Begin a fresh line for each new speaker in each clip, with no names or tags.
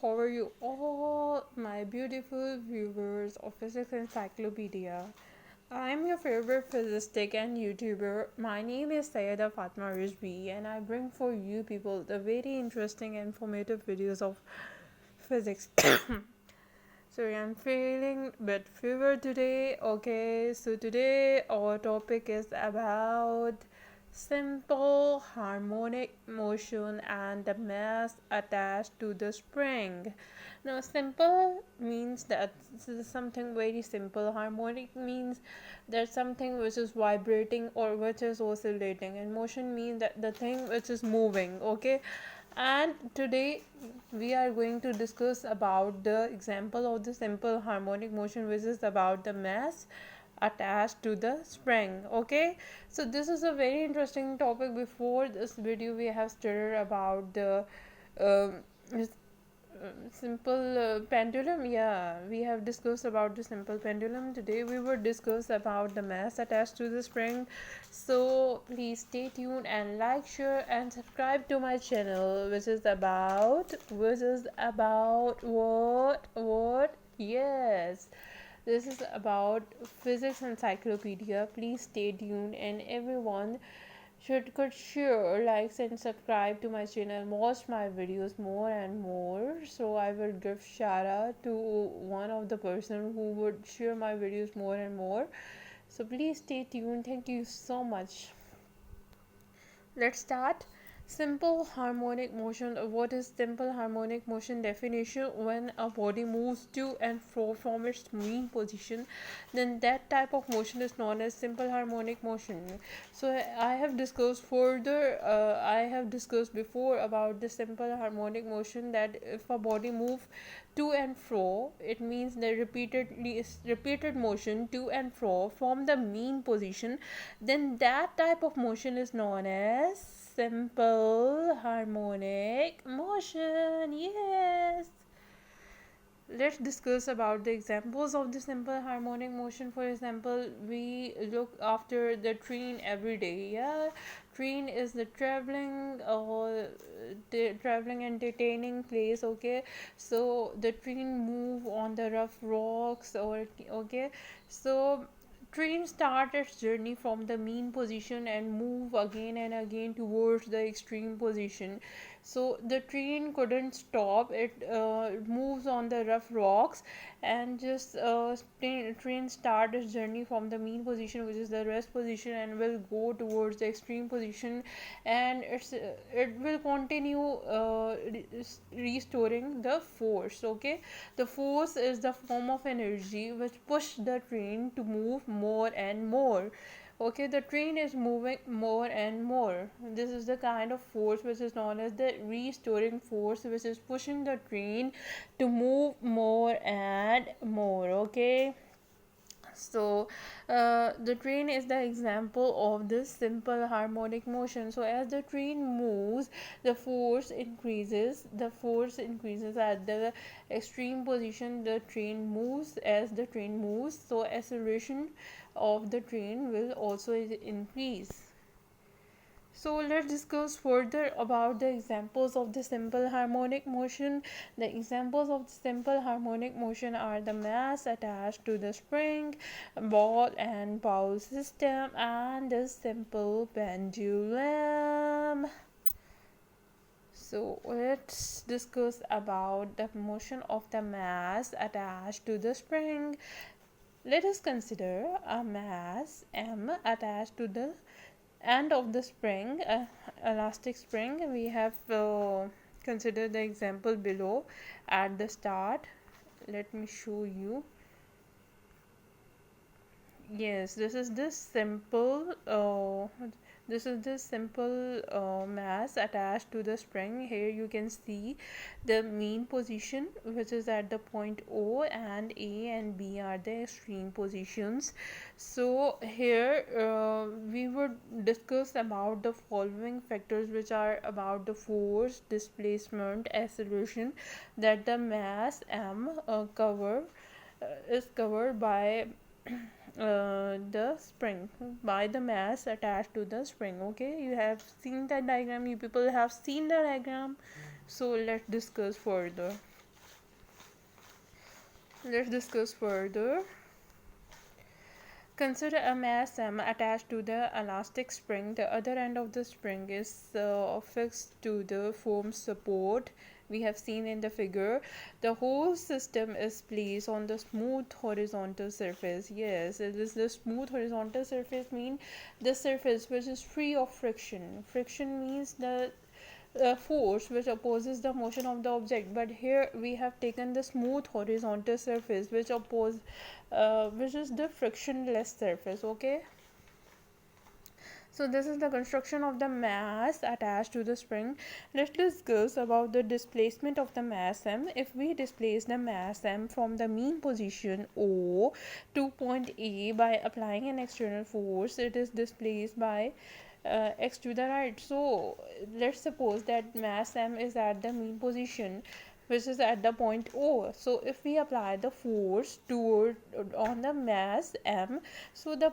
how are you all, my beautiful viewers of Physics Encyclopedia? I'm your favorite physistic and YouTuber. My name is Sayeda Fatma Rizvi, and I bring for you people the very interesting and informative videos of physics. Sorry, I'm feeling a bit fever today. Okay, so today our topic is about simple harmonic motion and the mass attached to the spring. Now, simple means that this is something very simple. Harmonic means that something which is vibrating or which is oscillating, and motion means that the thing which is moving. Okay, and today we are going to discuss about the example of the simple harmonic motion, which is about the mass attached to the spring. Okay, so this is a very interesting topic. Before this video we have studied about the um, simple pendulum. Yeah, we have discussed about the simple pendulum. Today we will discuss about the mass attached to the spring. So please stay tuned and like, share and subscribe to my channel, which is about what yes, this is about Physics Encyclopedia. Please stay tuned, and everyone could share, likes and subscribe to my channel, watch my videos more and more. So I will give shout out to one of the person who would share my videos more and more. So please stay tuned. Thank you so much. Let's start. Simple harmonic motion. What is simple harmonic motion definition? When a body moves to and fro from its mean position, then that type of motion is known as simple harmonic motion. So I have discussed further. I have discussed before about the simple harmonic motion, that if a body move to and fro, it means the repeated motion to and fro from the mean position, then that type of motion is known as simple harmonic motion. Yes, let's discuss about the examples of the simple harmonic motion. For example, we look after the train every day. Yeah, train is the traveling traveling entertaining place. Okay, so the train move on the rough rocks, or okay, so train start its journey from the mean position and move again and again towards the extreme position. So the train couldn't stop. It moves on the rough rocks, and just train start its journey from the mean position, which is the rest position, and will go towards the extreme position, and it will continue restoring the force. Okay, the force is the form of energy which push the train to move more and more. Okay, the train is moving more and more. This is the kind of force which is known as the restoring force, which is pushing the train to move more and more. Okay, so the train is the example of this simple harmonic motion. So as the train moves, the force increases. The force increases at the extreme position. The train moves. As the train moves, so acceleration of the train will also increase. So let's discuss further about the examples of the simple harmonic motion. The examples of the simple harmonic motion are the mass attached to the spring, ball and bowl system, and the simple pendulum. So let's discuss about the motion of the mass attached to the spring. Let us consider a mass m attached to the end of the spring, elastic spring. We have considered the example below at the start. Let me show you. Yes, this is the simple mass attached to the spring. Here you can see the mean position, which is at the point O, and A and B are the extreme positions. So here we would discuss about the following factors, which are about the force, displacement, acceleration, that the mass m is covered by the spring, by the mass attached to the spring. Okay, you have seen that diagram, you people have seen the diagram. So let's discuss further. Let's discuss further. Consider a mass m attached to the elastic spring. The other end of the spring is fixed to the foam support we have seen in the figure. The whole system is placed on the smooth horizontal surface. Yes, it is the smooth horizontal surface, mean the surface which is free of friction. Friction means the force which opposes the motion of the object, but here we have taken the smooth horizontal surface which is the frictionless surface. Okay, so this is the construction of the mass attached to the spring. Let's discuss about the displacement of the mass m. If we displace the mass m from the mean position O to point A by applying an external force, it is displaced by x to the right. So let's suppose that mass m is at the mean position, which is at the point O. So if we apply the force toward on the mass m, so the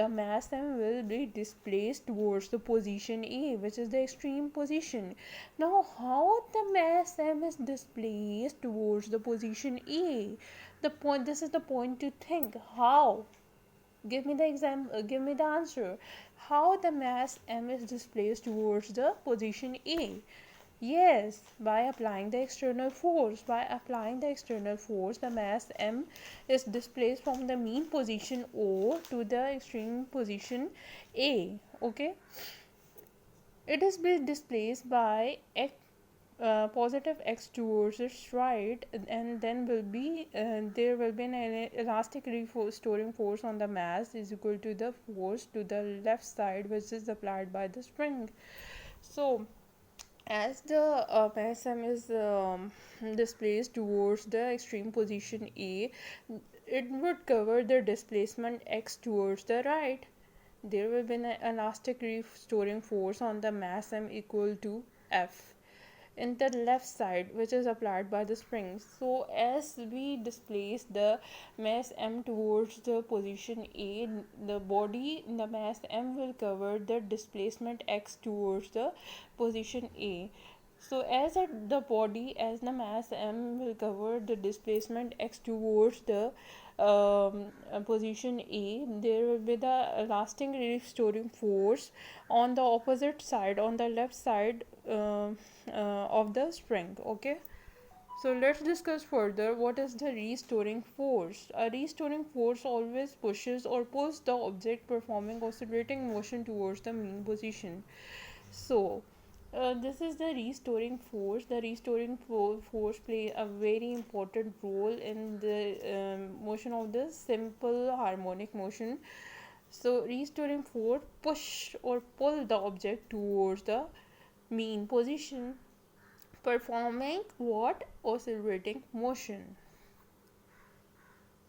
mass m will be displaced towards the position A, which is the extreme position. Now how the mass m is displaced towards the position A? This is the point to think. How? Give me the example, give me the answer. How the mass m is displaced towards the position A? Yes, by applying the external force. By applying the external force, the mass m is displaced from the mean position O to the extreme position A. Okay, it is being displaced by positive x towards its right, and then there will be an elastic restoring force on the mass is equal to the force to the left side which is applied by the spring. So as the mass m is displaced towards the extreme position A, it would cover the displacement x towards the right. There will be an elastic restoring force on the mass m equal to F in the left side which is applied by the spring. So as we displace the mass m towards the position A, the mass m will cover the displacement x towards the position A. So as the mass m will cover the displacement x towards the position A, there will be the elastic restoring force on the opposite side, on the left side of the spring. Okay, so let's discuss further what is the restoring force. A restoring force always pushes or pulls the object performing oscillating motion towards the mean position. So this is the restoring force. The restoring force play a very important role in the motion of the simple harmonic motion. So restoring force push or pull the object towards the mean position, performing what? Oscillating motion.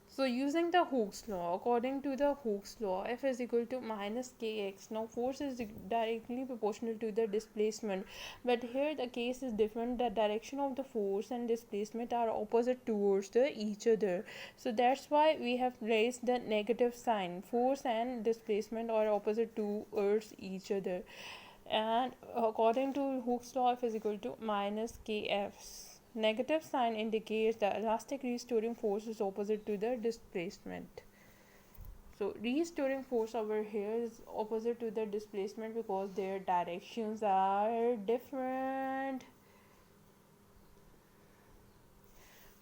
So using the Hooke's law, according to the Hooke's law, F is equal to minus kx. Now force is directly proportional to the displacement, but here the case is different. The direction of the force and displacement are opposite towards each other. So that's why we have raised the negative sign. Force and displacement are opposite towards each other. And according to Hooke's law, F is equal to minus kf. Negative sign indicates the elastic restoring force is opposite to the displacement. So restoring force over here is opposite to the displacement because their directions are different.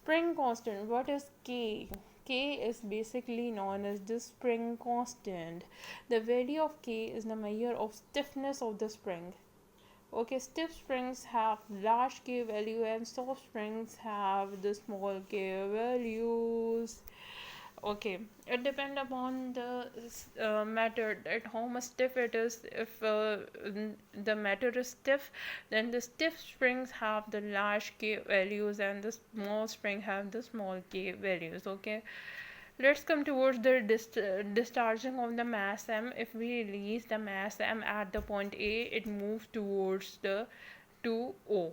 Spring constant. What is K? K is basically known as the spring constant. The value of K is the measure of stiffness of the spring. Okay, stiff springs have large K value and soft springs have the small K values. Okay, it depends upon the matter, that how much stiff it is. If the matter is stiff, then the stiff springs have the large K values and the small spring have the small K values. Okay, let's come towards the discharging of the mass m. If we release the mass m at the point A, it moves towards the 2O.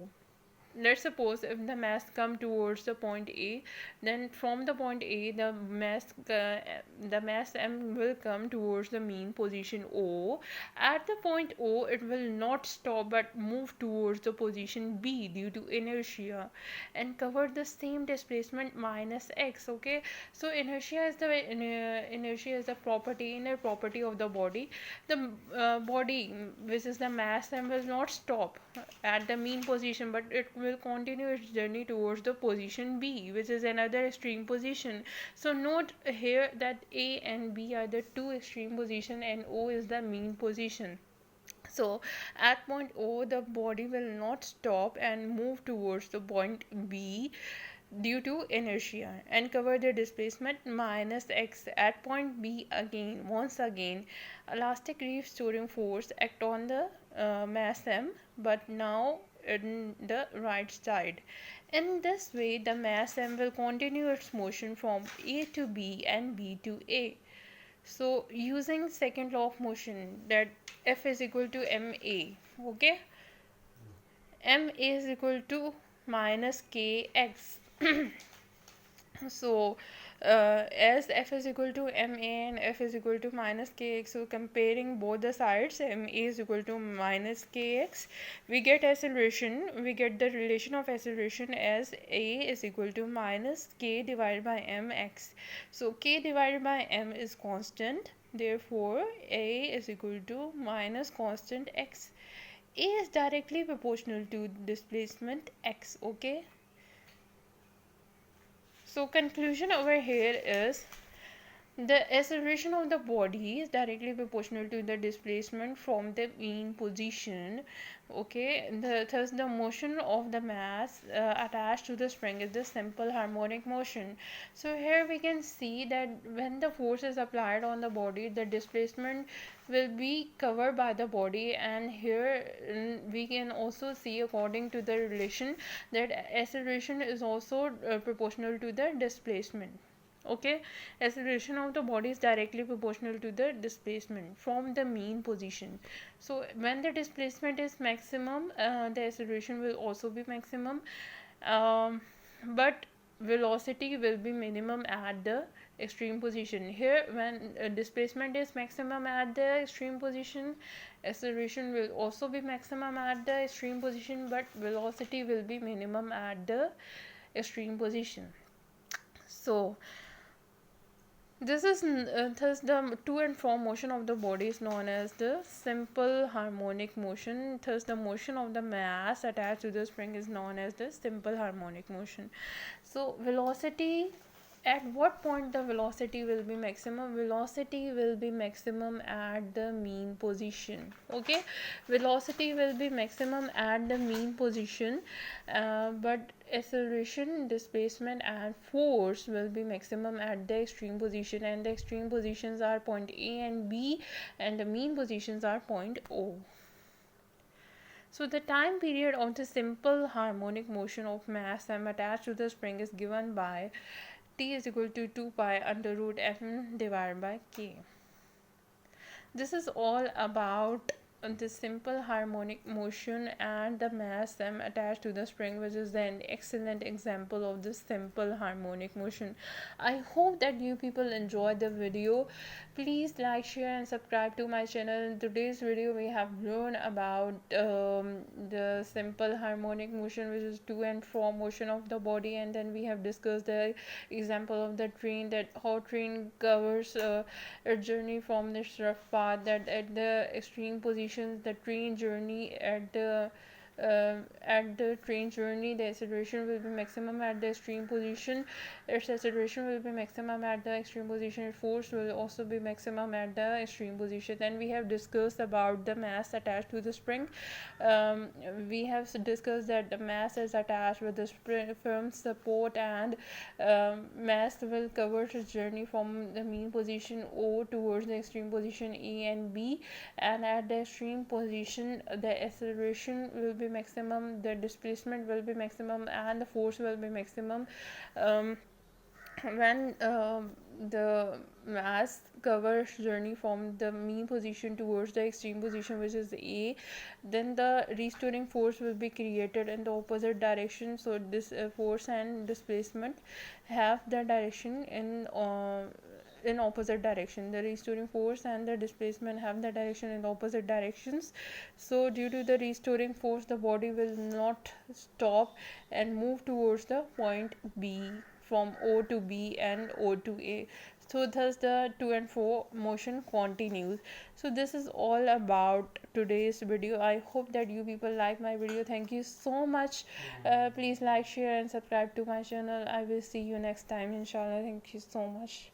let's suppose if the mass come towards the point A, then from the point A the mass m will come towards the mean position O. At the point O, it will not stop but move towards the position B due to inertia and cover the same displacement minus x. Okay, so inertia is the inner property of the body. The body, which is the mass m, will not stop at the mean position, but it will continue its journey towards the position B, which is another extreme position. So note here that A and B are the two extreme position and O is the mean position. So at point O, the body will not stop and move towards the point B due to inertia and cover the displacement minus x. At point B, again, once again, elastic restoring force act on the mass m, but now in the right side. In this way, the mass m will continue its motion from A to B and B to A. So using second law of motion, that F is equal to ma, okay, ma is equal to minus kx. So as f is equal to ma and f is equal to minus kx, so comparing both the sides, ma is equal to minus kx, we get acceleration. We get the relation of acceleration as a is equal to minus k divided by mx. So k divided by m is constant, therefore a is equal to minus constant x. A is directly proportional to displacement x. Okay, so conclusion over here is the acceleration of the body is directly proportional to the displacement from the mean position. Okay, thus the motion of the mass attached to the spring is the simple harmonic motion. So here we can see that when the force is applied on the body, the displacement will be covered by the body, and here we can also see, according to the relation, that acceleration is also proportional to the displacement. Okay, acceleration of the body is directly proportional to the displacement from the mean position. So when the displacement is maximum, the acceleration will also be maximum, but velocity will be minimum at the extreme position. Here, when displacement is maximum at the extreme position, acceleration will also be maximum at the extreme position, but velocity will be minimum at the extreme position. So this is thus the to and from motion of the body is known as the simple harmonic motion. Thus the motion of the mass attached to the spring is known as the simple harmonic motion. So velocity, at what point the velocity will be maximum? Velocity will be maximum at the mean position. Okay, velocity will be maximum at the mean position, but acceleration, displacement and force will be maximum at the extreme position, and the extreme positions are point A and B, and the mean positions are point O. So the time period of the simple harmonic motion of mass m attached to the spring is given by T is equal to 2 pi under root m divided by k. This is all about the simple harmonic motion and the mass m attached to the spring, which is an excellent example of this simple harmonic motion. I hope that you people enjoyed the video. Please like, share and subscribe to my channel. In today's video we have learned about the simple harmonic motion, which is to and from motion of the body, and then we have discussed the example of the train, that how train covers a journey from this rough path, that at the extreme positions the train journey at the train journey, the acceleration will be maximum at the extreme position. Its acceleration will be maximum at the extreme position. Its force will also be maximum at the extreme position. Then we have discussed about the mass attached to the spring. We have discussed that the mass is attached with the spring firm support, and mass will cover its journey from the mean position O towards the extreme position A and B, and at the extreme position the acceleration will be maximum, the displacement will be maximum, and the force will be maximum. when the mass covers journey from the mean position towards the extreme position, which is A, then the restoring force will be created in the opposite direction. So this force and displacement have the direction in opposite direction. The restoring force and the displacement have the direction in the opposite directions. So due to the restoring force, the body will not stop and move towards the point B, from O to B and O to A. So thus the to and fro motion continues. So this is all about today's video. I hope that you people like my video. Thank you so much. Please like, share and subscribe to my channel. I will see you next time, inshallah. Thank you so much.